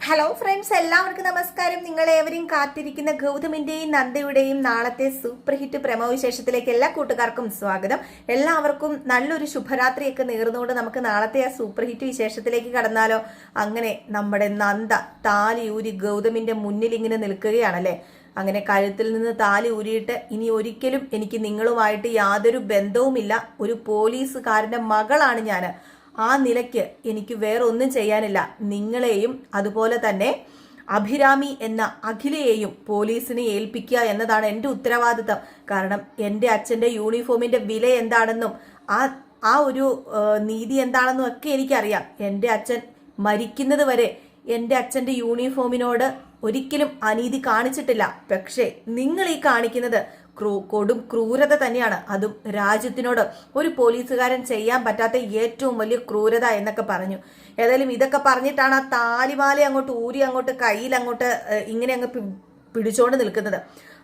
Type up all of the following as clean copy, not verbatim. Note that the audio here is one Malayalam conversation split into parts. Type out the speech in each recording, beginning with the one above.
ഹലോ ഫ്രണ്ട്സ്, എല്ലാവർക്കും നമസ്കാരം. നിങ്ങളേവരെയും കാത്തിരിക്കുന്ന ഗൗതമിന്റെയും നന്ദയുടെയും നാളത്തെ സൂപ്പർ ഹിറ്റ് പ്രമോ വിശേഷത്തിലേക്ക് എല്ലാ കൂട്ടുകാർക്കും സ്വാഗതം. എല്ലാവർക്കും നല്ലൊരു ശുഭരാത്രിയൊക്കെ നേർന്നുകൊണ്ട് നമുക്ക് നാളത്തെ ആ സൂപ്പർ ഹിറ്റ് വിശേഷത്തിലേക്ക് കടന്നാലോ. അങ്ങനെ നമ്മുടെ നന്ദ താലിയൂരി ഗൗതമിന്റെ മുന്നിൽ ഇങ്ങനെ നിൽക്കുകയാണല്ലേ. അങ്ങനെ കഴുത്തിൽ നിന്ന് താലി ഊരിയിട്ട് ഇനി ഒരിക്കലും എനിക്ക് നിങ്ങളുമായിട്ട് യാതൊരു ബന്ധവുമില്ല, ഒരു പോലീസുകാരന്റെ മകളാണ് ഞാൻ, ആ നിലയ്ക്ക് എനിക്ക് വേറെ ഒന്നും ചെയ്യാനില്ല, നിങ്ങളെയും അതുപോലെ തന്നെ അഭിരാമി എന്ന അഖിലയെയും പോലീസിനെ ഏൽപ്പിക്കുക എന്നതാണ് എൻ്റെ ഉത്തരവാദിത്തം. കാരണം എൻ്റെ അച്ഛൻ്റെ യൂണിഫോമിന്റെ വില എന്താണെന്നും ആ ഒരു നീതി എന്താണെന്നും ഒക്കെ എനിക്കറിയാം. എൻ്റെ അച്ഛൻ മരിക്കുന്നത് വരെ എൻ്റെ അച്ഛൻ്റെ യൂണിഫോമിനോട് ഒരിക്കലും അനീതി കാണിച്ചിട്ടില്ല. പക്ഷേ നിങ്ങൾ ഈ കാണിക്കുന്നത് കൊടും ക്രൂരത തന്നെയാണ്. അതും രാജ്യത്തിനോട് ഒരു പോലീസുകാരൻ ചെയ്യാൻ പറ്റാത്ത ഏറ്റവും വലിയ ക്രൂരത എന്നൊക്കെ പറഞ്ഞു. ഏതായാലും ഇതൊക്കെ പറഞ്ഞിട്ടാണ് ആ താലിമാല അങ്ങോട്ട് ഊരി അങ്ങോട്ട് കയ്യിൽ അങ്ങോട്ട് ഇങ്ങനെ അങ്ങ് പിടിച്ചോണ്ട് നിൽക്കുന്നത്.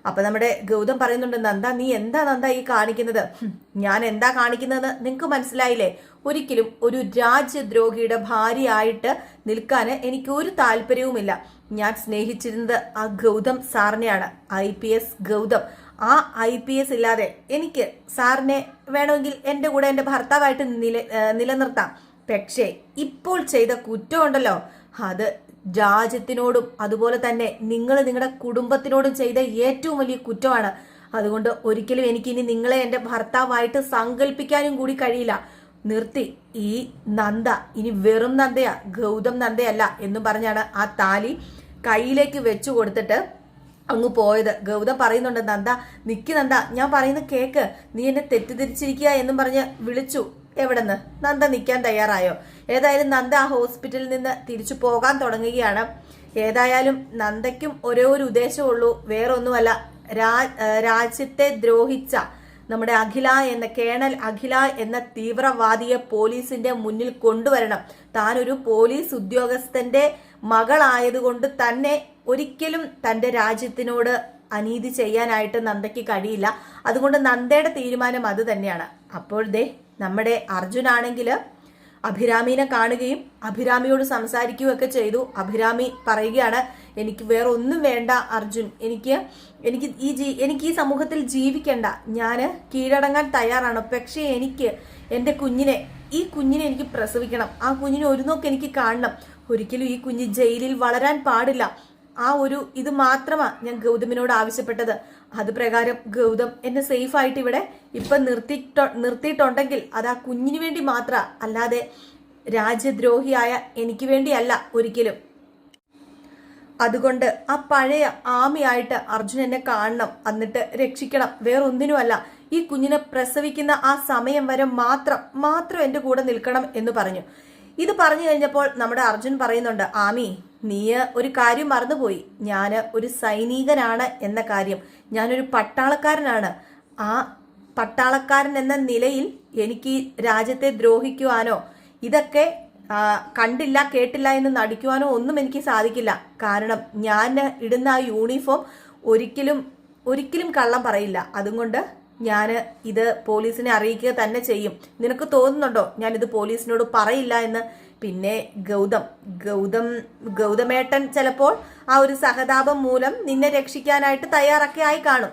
അപ്പൊ നമ്മുടെ ഗൗതം പറയുന്നുണ്ട്, നന്ദ നീ എന്താ നന്ദ ഈ കാണിക്കുന്നത്? ഞാൻ എന്താ കാണിക്കുന്നതെന്ന് നിങ്ങൾക്ക് മനസ്സിലായില്ലേ? ഒരിക്കലും ഒരു രാജ്യദ്രോഹിയുടെ ഭാര്യയായിട്ട് നിൽക്കാൻ എനിക്ക് ഒരു താല്പര്യവുമില്ല. ഞാൻ സ്നേഹിച്ചിരുന്നത് ആ ഗൗതം സാറിനെയാണ്, IPS ഗൗതം. ആ IPS ഇല്ലാതെ എനിക്ക് സാറിനെ വേണമെങ്കിൽ എൻ്റെ കൂടെ എൻ്റെ ഭർത്താവായിട്ട് നിലനിർത്താം. പക്ഷേ ഇപ്പോൾ ചെയ്ത കുറ്റമുണ്ടല്ലോ, അത് രാജ്യത്തിനോടും അതുപോലെ തന്നെ നിങ്ങൾ നിങ്ങളുടെ കുടുംബത്തിനോടും ചെയ്ത ഏറ്റവും വലിയ കുറ്റമാണ്. അതുകൊണ്ട് ഒരിക്കലും എനിക്കിനി നിങ്ങളെ എൻ്റെ ഭർത്താവായിട്ട് സങ്കല്പിക്കാനും കൂടി കഴിയില്ല. നിർത്തി. ഈ നന്ദ ഇനി വെറും നന്ദയാ, ഗൗതം നന്ദയല്ല എന്ന് പറഞ്ഞാണ് ആ താലി കയ്യിലേക്ക് വെച്ചു കൊടുത്തിട്ട് അങ്ങ് പോയത്. ഗൗതം പറയുന്നുണ്ട്, നന്ദ നിക്ക് നന്ദ, ഞാൻ പറയുന്ന കേക്ക്, നീ എന്നെ തെറ്റിദ്ധരിച്ചിരിക്കുക എന്നും പറഞ്ഞ് വിളിച്ചു. എവിടെന്ന്? നന്ദ നിൽക്കാൻ തയ്യാറായോ? ഏതായാലും നന്ദ ആ ഹോസ്പിറ്റലിൽ നിന്ന് തിരിച്ചു പോകാൻ തുടങ്ങുകയാണ്. ഏതായാലും നന്ദയ്ക്കും ഒരേ ഒരു ഉദ്ദേശമുള്ളൂ, വേറൊന്നുമല്ല. രാജ്യത്തെ ദ്രോഹിച്ച നമ്മുടെ കേണൽ അഖില എന്ന തീവ്രവാദിയെ പോലീസിന്റെ മുന്നിൽ കൊണ്ടുവരണം. താനൊരു പോലീസ് ഉദ്യോഗസ്ഥന്റെ മകളായതുകൊണ്ട് തന്നെ ഒരിക്കലും തന്റെ രാജ്യത്തിനോട് അനീതി ചെയ്യാനായിട്ട് നന്ദയ്ക്ക് കഴിയില്ല. അതുകൊണ്ട് നന്ദയുടെ തീരുമാനം അത് തന്നെയാണ്. അപ്പോൾ നമ്മുടെ അർജുനാണെങ്കിൽ അഭിരാമിനെ കാണുകയും അഭിരാമിയോട് സംസാരിക്കുകയൊക്കെ ചെയ്തു. അഭിരാമി പറയുകയാണ്, എനിക്ക് വേറെ ഒന്നും വേണ്ട അർജുൻ, എനിക്ക് ഈ സമൂഹത്തിൽ ജീവിക്കണ്ട, ഞാൻ കീഴടങ്ങാൻ തയ്യാറാണ്. പക്ഷേ എൻ്റെ ഈ കുഞ്ഞിനെ എനിക്ക് പ്രസവിക്കണം, ആ കുഞ്ഞിനെ ഒരു നോക്ക് എനിക്ക് കാണണം. ഒരിക്കലും ഈ കുഞ്ഞ് ജയിലിൽ വളരാൻ പാടില്ല. ആ ഒരു ഇത് മാത്രമാണ് ഞാൻ ഗൗതമിനോട് ആവശ്യപ്പെട്ടത്. അത് പ്രകാരം ഗൗതം എന്നെ സേഫ് ആയിട്ട് ഇവിടെ ഇപ്പൊ നിർത്തിയിട്ടുണ്ടെങ്കിൽ അത് ആ കുഞ്ഞിന് വേണ്ടി മാത്ര, അല്ലാതെ രാജ്യദ്രോഹിയായ എനിക്ക് വേണ്ടിയല്ല ഒരിക്കലും. അതുകൊണ്ട് ആ പഴയ ആമിയായിട്ട് അർജുൻ എന്നെ കാണണം, എന്നിട്ട് രക്ഷിക്കണം, വേറൊന്നിനുമല്ല. ഈ കുഞ്ഞിനെ പ്രസവിക്കുന്ന ആ സമയം വരെ മാത്രം എന്റെ കൂടെ നിൽക്കണം എന്ന് പറഞ്ഞു. ഇത് പറഞ്ഞു കഴിഞ്ഞപ്പോൾ നമ്മുടെ അർജുൻ പറയുന്നുണ്ട്, ആമി നീ ഒരു കാര്യം മറന്നുപോയി, ഞാൻ ഒരു സൈനികനാണ് എന്ന കാര്യം, ഞാനൊരു പട്ടാളക്കാരനാണ്. ആ പട്ടാളക്കാരൻ എന്ന നിലയിൽ എനിക്ക് രാജ്യത്തെ ദ്രോഹിക്കുവാനോ ഇതൊക്കെ കണ്ടില്ല കേട്ടില്ല എന്ന് നടിക്കുവാനോ ഒന്നും എനിക്ക് സാധിക്കില്ല. കാരണം ഞാൻ ഇടുന്ന ആ യൂണിഫോം ഒരിക്കലും കള്ളം പറയില്ല. അതുകൊണ്ട് ഞാൻ ഇത് പോലീസിനെ അറിയിക്കുക തന്നെ ചെയ്യും. നിനക്ക് തോന്നുന്നുണ്ടോ ഞാൻ ഇത് പോലീസിനോട് പറയില്ല എന്ന്? പിന്നെ ഗൗതമേട്ടൻ ചിലപ്പോൾ ആ ഒരു സഹതാപം മൂലം നിന്നെ രക്ഷിക്കാനായിട്ട് തയ്യാറൊക്കെ ആയി കാണും.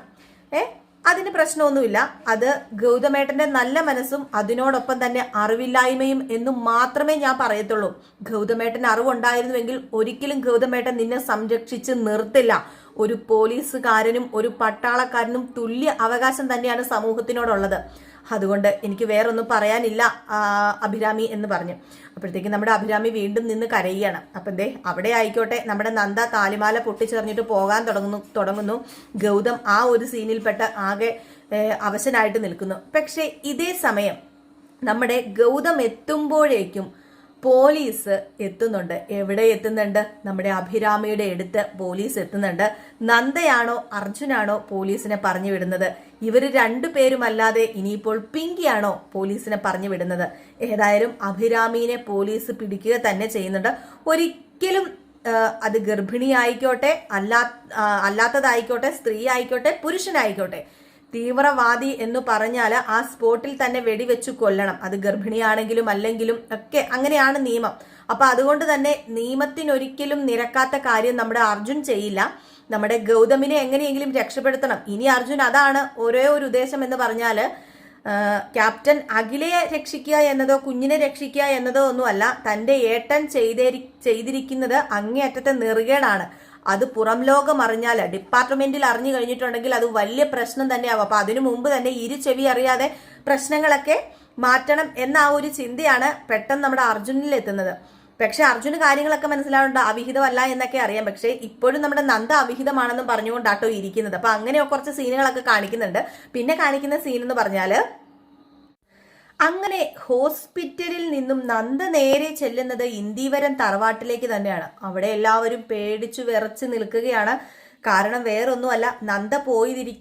അതിന് പ്രശ്നമൊന്നുമില്ല. അത് ഗൗതമേട്ടന്റെ നല്ല മനസ്സും അതിനോടൊപ്പം തന്നെ അറിവില്ലായ്മയും എന്നും മാത്രമേ ഞാൻ പറയത്തുള്ളൂ. ഗൗതമേട്ടന് അറിവുണ്ടായിരുന്നുവെങ്കിൽ ഒരിക്കലും ഗൗതമേട്ടൻ നിന്നെ സംരക്ഷിച്ച് നിർത്തില്ല. ഒരു പോലീസുകാരനും ഒരു പട്ടാളക്കാരനും തുല്യ അവകാശം തന്നെയാണ് സമൂഹത്തിനോടുള്ളത്. അതുകൊണ്ട് എനിക്ക് വേറൊന്നും പറയാനില്ല അഭിരാമി എന്ന് പറഞ്ഞു. അപ്പോഴത്തേക്കും നമ്മുടെ അഭിരാമി വീണ്ടും നിന്ന് കരയുകയാണ്. അപ്പം അവിടെ ആയിക്കോട്ടെ നമ്മുടെ നന്ദ താലിമാല പൊട്ടിച്ചെറിഞ്ഞിട്ട് പോകാൻ തുടങ്ങുന്നു. ഗൗതം ആ ഒരു സീനിൽപ്പെട്ട ആകെ അവശനായിട്ട് നിൽക്കുന്നു. പക്ഷേ ഇതേ സമയം നമ്മുടെ ഗൗതം എത്തുമ്പോഴേക്കും പോലീസ് എത്തുന്നുണ്ട്. എവിടെ എത്തുന്നുണ്ട്? നമ്മുടെ അഭിരാമിയുടെ അടുത്ത് പോലീസ് എത്തുന്നുണ്ട്. നന്ദയാണോ അർജുനാണോ പോലീസിനെ പറഞ്ഞു വിടുന്നത്? ഇവര് രണ്ടുപേരുമല്ലാതെ ഇനിയിപ്പോൾ പിങ്കിയാണോ പോലീസിനെ പറഞ്ഞു വിടുന്നത്? ഏതായാലും അഭിരാമീനെ പോലീസ് പിടിക്കുക തന്നെ ചെയ്യുന്നുണ്ട്. ഒരിക്കലും അത് ഗർഭിണി ആയിക്കോട്ടെ, അല്ലാത്തതായിക്കോട്ടെ, സ്ത്രീ ആയിക്കോട്ടെ, പുരുഷനായിക്കോട്ടെ, തീവ്രവാദി എന്ന് പറഞ്ഞാൽ ആ സ്പോട്ടിൽ തന്നെ വെടിവെച്ചു കൊല്ലണം. അത് ഗർഭിണിയാണെങ്കിലും അല്ലെങ്കിലും ഒക്കെ അങ്ങനെയാണ് നിയമം. അപ്പൊ അതുകൊണ്ട് തന്നെ നിയമത്തിനൊരിക്കലും നിരക്കാത്ത കാര്യം നമ്മുടെ അർജുൻ ചെയ്യില്ല. നമ്മുടെ ഗൗതമിനെ എങ്ങനെയെങ്കിലും രക്ഷപ്പെടുത്തണം. ഇനി അർജുൻ അതാണ് ഒരേ ഒരു ഉദ്ദേശം എന്ന് പറഞ്ഞാല് ക്യാപ്റ്റൻ അഖിലയെ രക്ഷിക്കുക എന്നതോ കുഞ്ഞിനെ രക്ഷിക്കുക എന്നതോ ഒന്നുമല്ല. തന്റെ ഏട്ടൻ ചെയ്തിരിക്കുന്നത് അങ്ങേയറ്റത്തെ നെറുകേടാണ്. അത് പുറം ലോകം അറിഞ്ഞാൽ, ഡിപ്പാർട്ട്മെന്റിൽ അറിഞ്ഞു കഴിഞ്ഞിട്ടുണ്ടെങ്കിൽ അത് വലിയ പ്രശ്നം തന്നെയാവും. അപ്പൊ അതിനു മുമ്പ് തന്നെ ചെവി അറിയാതെ പ്രശ്നങ്ങളൊക്കെ മാറ്റണം എന്ന ആ ഒരു ചിന്തയാണ് പെട്ടെന്ന് നമ്മുടെ അർജുനിൽ എത്തുന്നത്. പക്ഷെ അർജുന് കാര്യങ്ങളൊക്കെ മനസ്സിലാവുന്നുണ്ട്, അവിഹിതമല്ല എന്നൊക്കെ അറിയാം. പക്ഷെ ഇപ്പോഴും നമ്മുടെ നന്ദ അവിഹിതമാണെന്നും പറഞ്ഞുകൊണ്ടാട്ടോ ഇരിക്കുന്നത്. അപ്പൊ അങ്ങനെ കുറച്ച് സീനുകളൊക്കെ കാണിക്കുന്നുണ്ട്. പിന്നെ കാണിക്കുന്ന സീൻ എന്ന് പറഞ്ഞാല് അങ്ങനെ ഹോസ്പിറ്റലിൽ നിന്നും നന്ദ നേരെ ചെല്ലുന്നത് ഇന്ദീവരം തറവാട്ടിലേക്ക് തന്നെയാണ്. അവിടെ എല്ലാവരും പേടിച്ചു വിറച്ച് നിൽക്കുകയാണ്. കാരണം വേറൊന്നുമല്ല, നന്ദ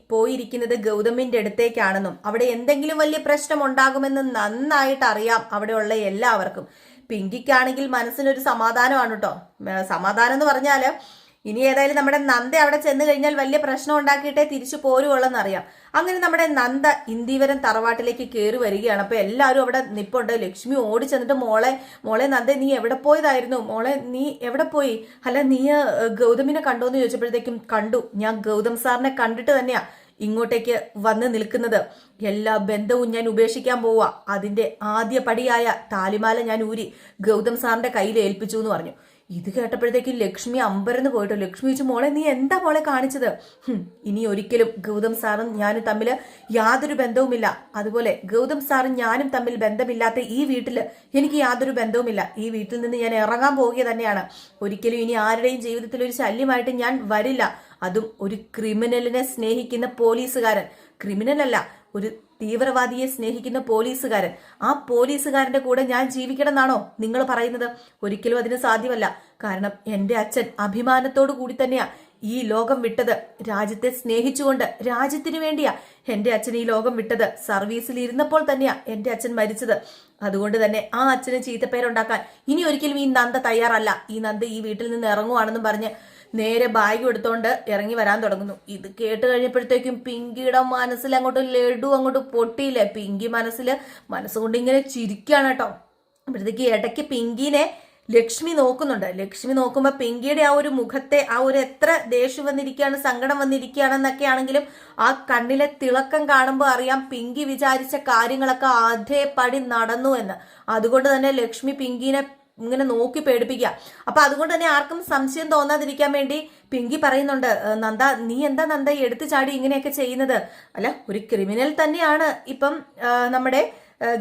പോയിരിക്കുന്നത് ഗൗതമിന്റെ അടുത്തേക്കാണെന്നും അവിടെ എന്തെങ്കിലും വലിയ പ്രശ്നം ഉണ്ടാകുമെന്ന് നന്നായിട്ട് അറിയാം അവിടെയുള്ള എല്ലാവർക്കും. പിങ്കിക്കാണെങ്കിൽ മനസ്സിനൊരു സമാധാനമാണ് കേട്ടോ. സമാധാനം എന്ന് പറഞ്ഞാല് ഇനി ഏതായാലും നമ്മുടെ നന്ദ അവിടെ ചെന്ന് കഴിഞ്ഞാൽ വലിയ പ്രശ്നം ഉണ്ടാക്കിയിട്ടേ തിരിച്ചു പോരുവുള്ളെന്നറിയാം. അങ്ങനെ നമ്മുടെ നന്ദ ഇന്ദീവരം തറവാട്ടിലേക്ക് കയറി വരികയാണ്. അപ്പൊ എല്ലാവരും അവിടെ നിപ്പുണ്ട്. ലക്ഷ്മി ഓടി ചെന്നിട്ട് മോളെ നന്ദ നീ എവിടെ പോയതായിരുന്നു? മോളെ നീ എവിടെ പോയി? അല്ല നീ ഗൗതമിനെ കണ്ടോന്ന് ചോദിച്ചപ്പോഴത്തേക്കും കണ്ടു, ഞാൻ ഗൗതം സാറിനെ കണ്ടിട്ട് തന്നെയാ ഇങ്ങോട്ടേക്ക് വന്ന് നിൽക്കുന്നത്. എല്ലാ ബന്ധവും ഞാൻ ഉപേക്ഷിക്കാൻ പോവാ. അതിന്റെ ആദ്യ പടിയായ താലിമാല ഞാൻ ഊരി ഗൗതം സാറിന്റെ കയ്യിൽ ഏൽപ്പിച്ചു എന്ന് പറഞ്ഞു. ഇത് കേട്ടപ്പോഴത്തേക്ക് ലക്ഷ്മി അമ്പരന്ന് പോയിട്ടോ. ലക്ഷ്മി ചോദിച്ചു, മോളെ നീ എന്താ മോളെ കാണിച്ചത്? ഇനി ഒരിക്കലും ഗൗതം സാറും ഞാനും തമ്മിൽ യാതൊരു ബന്ധവുമില്ല. അതുപോലെ ഗൗതം സാറും ഞാനും തമ്മിൽ ബന്ധമില്ലാത്ത ഈ വീട്ടിൽ എനിക്ക് യാതൊരു ബന്ധവുമില്ല. ഈ വീട്ടിൽ നിന്ന് ഞാൻ ഇറങ്ങാൻ പോവുക തന്നെയാണ്. ഒരിക്കലും ഇനി ആരുടെയും ജീവിതത്തിൽ ഒരു ശല്യമായിട്ട് ഞാൻ വരില്ല. അതും ഒരു ക്രിമിനലിനെ സ്നേഹിക്കുന്ന പോലീസുകാരൻ, ക്രിമിനൽ അല്ല, ഒരു തീവ്രവാദിയെ സ്നേഹിക്കുന്ന പോലീസുകാരൻ, ആ പോലീസുകാരന്റെ കൂടെ ഞാൻ ജീവിക്കണം എന്നാണോ നിങ്ങൾ പറയുന്നത്? ഒരിക്കലും അതിന് സാധ്യമല്ല. കാരണം എന്റെ അച്ഛൻ അഭിമാനത്തോടു കൂടി തന്നെയാ ഈ ലോകം വിട്ടത്. രാജ്യത്തെ സ്നേഹിച്ചുകൊണ്ട്, രാജ്യത്തിന് വേണ്ടിയാ എന്റെ അച്ഛൻ ഈ ലോകം വിട്ടത്. സർവീസിൽ ഇരുന്നപ്പോൾ തന്നെയാ എന്റെ അച്ഛൻ മരിച്ചത്. അതുകൊണ്ട് തന്നെ ആ അച്ഛന് ചീത്തപ്പേരുണ്ടാക്കാൻ ഇനി ഒരിക്കലും ഈ നന്ദ തയ്യാറല്ല. ഈ നന്ദ ഈ വീട്ടിൽ നിന്ന് ഇറങ്ങുവാണെന്നും പറഞ്ഞ് നേരെ ബാഗ് എടുത്തോണ്ട് ഇറങ്ങി വരാൻ തുടങ്ങുന്നു. ഇത് കേട്ട് കഴിഞ്ഞപ്പോഴത്തേക്കും പിങ്കിയുടെ മനസ്സിൽ അങ്ങോട്ട് ലഡു അങ്ങോട്ട് പൊട്ടിയില്ലേ. പിങ്കി മനസ്സുകൊണ്ട് ഇങ്ങനെ ചിരിക്കുകയാണ് കേട്ടോ. അപ്പോഴത്തേക്ക് ഇടയ്ക്ക് പിങ്കിനെ ലക്ഷ്മി നോക്കുന്നുണ്ട്. ലക്ഷ്മി നോക്കുമ്പോൾ പിങ്കിയുടെ ആ ഒരു മുഖത്തെ ആ ഒരു എത്ര ദേഷ്യം വന്നിരിക്കുകയാണ്, സങ്കടം വന്നിരിക്കുകയാണെന്നൊക്കെ ആണെങ്കിലും ആ കണ്ണിലെ തിളക്കം കാണുമ്പോൾ അറിയാം പിങ്കി വിചാരിച്ച കാര്യങ്ങളൊക്കെ അതേപടി നടന്നു എന്ന്. അതുകൊണ്ട് തന്നെ ലക്ഷ്മി പിങ്കിനെ ഇങ്ങനെ നോക്കി പേടിപ്പിക്കുക. അപ്പൊ അതുകൊണ്ട് തന്നെ ആർക്കും സംശയം തോന്നാതിരിക്കാൻ വേണ്ടി പിങ്കി പറയുന്നുണ്ട്, നന്ദ നീ എന്താ നന്ദ എടുത്തു ചാടി ഇങ്ങനെയൊക്കെ ചെയ്യുന്നത്? അല്ല, ഒരു ക്രിമിനൽ തന്നെയാണ് ഇപ്പം നമ്മുടെ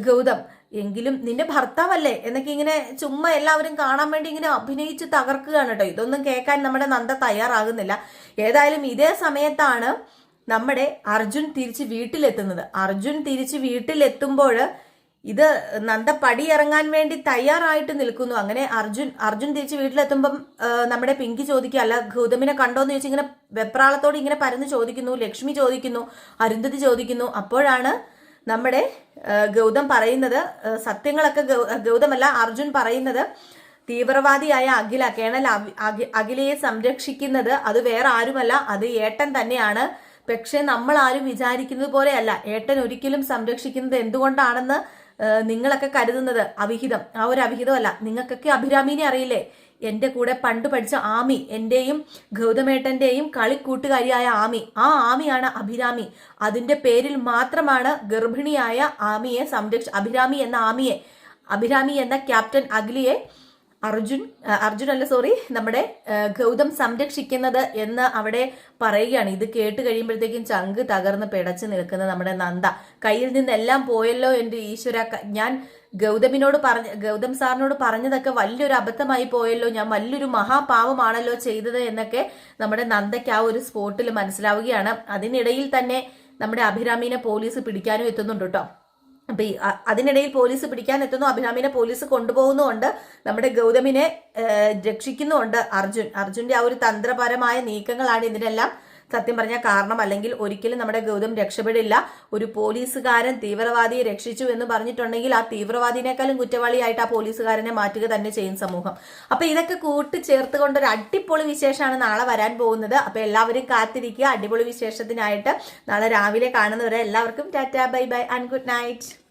ഗൗതം, എങ്കിലും നിന്റെ ഭർത്താവല്ലേ എന്നൊക്കെ ഇങ്ങനെ ചുമ്മാ എല്ലാവരും കാണാൻ വേണ്ടി ഇങ്ങനെ അഭിനയിച്ച് തകർക്കുകയാണ് കേട്ടോ. ഇതൊന്നും കേൾക്കാൻ നമ്മുടെ നന്ദ തയ്യാറാകുന്നില്ല. ഏതായാലും ഇതേ സമയത്താണ് നമ്മുടെ അർജുൻ തിരിച്ച് വീട്ടിലെത്തുന്നത്. അർജുൻ തിരിച്ച് വീട്ടിലെത്തുമ്പോൾ ഇത് നന്ദ പടിയിറങ്ങാൻ വേണ്ടി തയ്യാറായിട്ട് നിൽക്കുന്നു. അങ്ങനെ അർജുൻ തിരിച്ച് വീട്ടിലെത്തുമ്പം നമ്മുടെ പിങ്കി ചോദിക്കുക, അല്ല ഗൗതമിനെ കണ്ടോന്ന് ചോദിച്ചു ഇങ്ങനെ വെപ്രാളത്തോട് ഇങ്ങനെ പരന്ന് ചോദിക്കുന്നു. ലക്ഷ്മി ചോദിക്കുന്നു, അരുന്ധതി ചോദിക്കുന്നു. അപ്പോഴാണ് നമ്മുടെ ഗൗതം പറയുന്നത് സത്യങ്ങളൊക്കെ, ഗൗതമല്ല അർജുൻ പറയുന്നത്, തീവ്രവാദിയായ കേണൽ അഖിലയെ സംരക്ഷിക്കുന്നത് അത് വേറെ ആരുമല്ല, അത് ഏട്ടൻ തന്നെയാണ്. പക്ഷെ നമ്മൾ ആരും വിചാരിക്കുന്നത് പോലെയല്ല. ഏട്ടൻ ഒരിക്കലും സംരക്ഷിക്കുന്നത് എന്തുകൊണ്ടാണെന്ന് നിങ്ങളൊക്കെ കരുതുന്നത് അവിഹിതം, ആ ഒരു അവിഹിതമല്ല. നിങ്ങൾക്കൊക്കെ അഭിരാമിനെ അറിയില്ലേ? എന്റെ കൂടെ പണ്ട് പഠിച്ച ആമി, എന്റെയും ഗൗതമേട്ടന്റെയും കളിക്കൂട്ടുകാരിയായ ആമി, ആ ആമിയാണ് അഭിരാമി. അതിന്റെ പേരിൽ മാത്രമാണ് ഗർഭിണിയായ ആമിയെ അഭിരാമി എന്ന ക്യാപ്റ്റൻ അഖിലയെ നമ്മുടെ ഗൗതം സംരക്ഷിക്കുന്നത് എന്ന് അവിടെ പറയുകയാണ്. ഇത് കേട്ട് കഴിയുമ്പോഴത്തേക്കും ചങ്ക് തകർന്ന് പിടച്ചു നിൽക്കുന്ന നമ്മുടെ നന്ദ, കയ്യിൽ നിന്നെല്ലാം പോയല്ലോ എന്റെ ഈശ്വര, ഞാൻ ഗൗതം സാറിനോട് പറഞ്ഞതൊക്കെ വലിയൊരു അബദ്ധമായി പോയല്ലോ, ഞാൻ വലിയൊരു മഹാപാവമാണല്ലോ ചെയ്തത് എന്നൊക്കെ നമ്മുടെ നന്ദയ്ക്ക് ആ ഒരു സ്പോട്ടിൽ മനസ്സിലാവുകയാണ്. അതിനിടയിൽ തന്നെ നമ്മുടെ അഭിരാമിനെ പോലീസ് പിടിക്കാനും എത്തുന്നുണ്ട് കേട്ടോ. അപ്പൊ അതിനിടയിൽ പോലീസ് പിടിക്കാൻ എത്തുന്നു, അഭിരാമിനെ പോലീസ് കൊണ്ടുപോകുന്നുണ്ട്, നമ്മുടെ ഗൗതമിനെ രക്ഷിക്കുന്നുണ്ട് അർജുന്റെ ആ ഒരു തന്ത്രപരമായ നീക്കങ്ങളാണ് ഇതിനെല്ലാം സത്യം പറഞ്ഞ കാരണം. അല്ലെങ്കിൽ ഒരിക്കലും നമ്മുടെ ഗൗതം രക്ഷപ്പെടില്ല. ഒരു പോലീസുകാരൻ തീവ്രവാദിയെ രക്ഷിച്ചു എന്ന് പറഞ്ഞിട്ടുണ്ടെങ്കിൽ ആ തീവ്രവാദിനേക്കാളും കുറ്റവാളിയായിട്ട് ആ പോലീസുകാരനെ മാറ്റുക തന്നെ ചെയ്യും സമൂഹം. അപ്പൊ ഇതൊക്കെ കൂട്ടിച്ചേർത്തുകൊണ്ട് ഒരു അടിപൊളി വിശേഷമാണ് നാളെ വരാൻ പോകുന്നത്. അപ്പൊ എല്ലാവരും കാത്തിരിക്കുക അടിപൊളി വിശേഷത്തിനായിട്ട്. നാളെ രാവിലെ കാണുന്നവരെ എല്ലാവർക്കും Tata, bye bye and good night.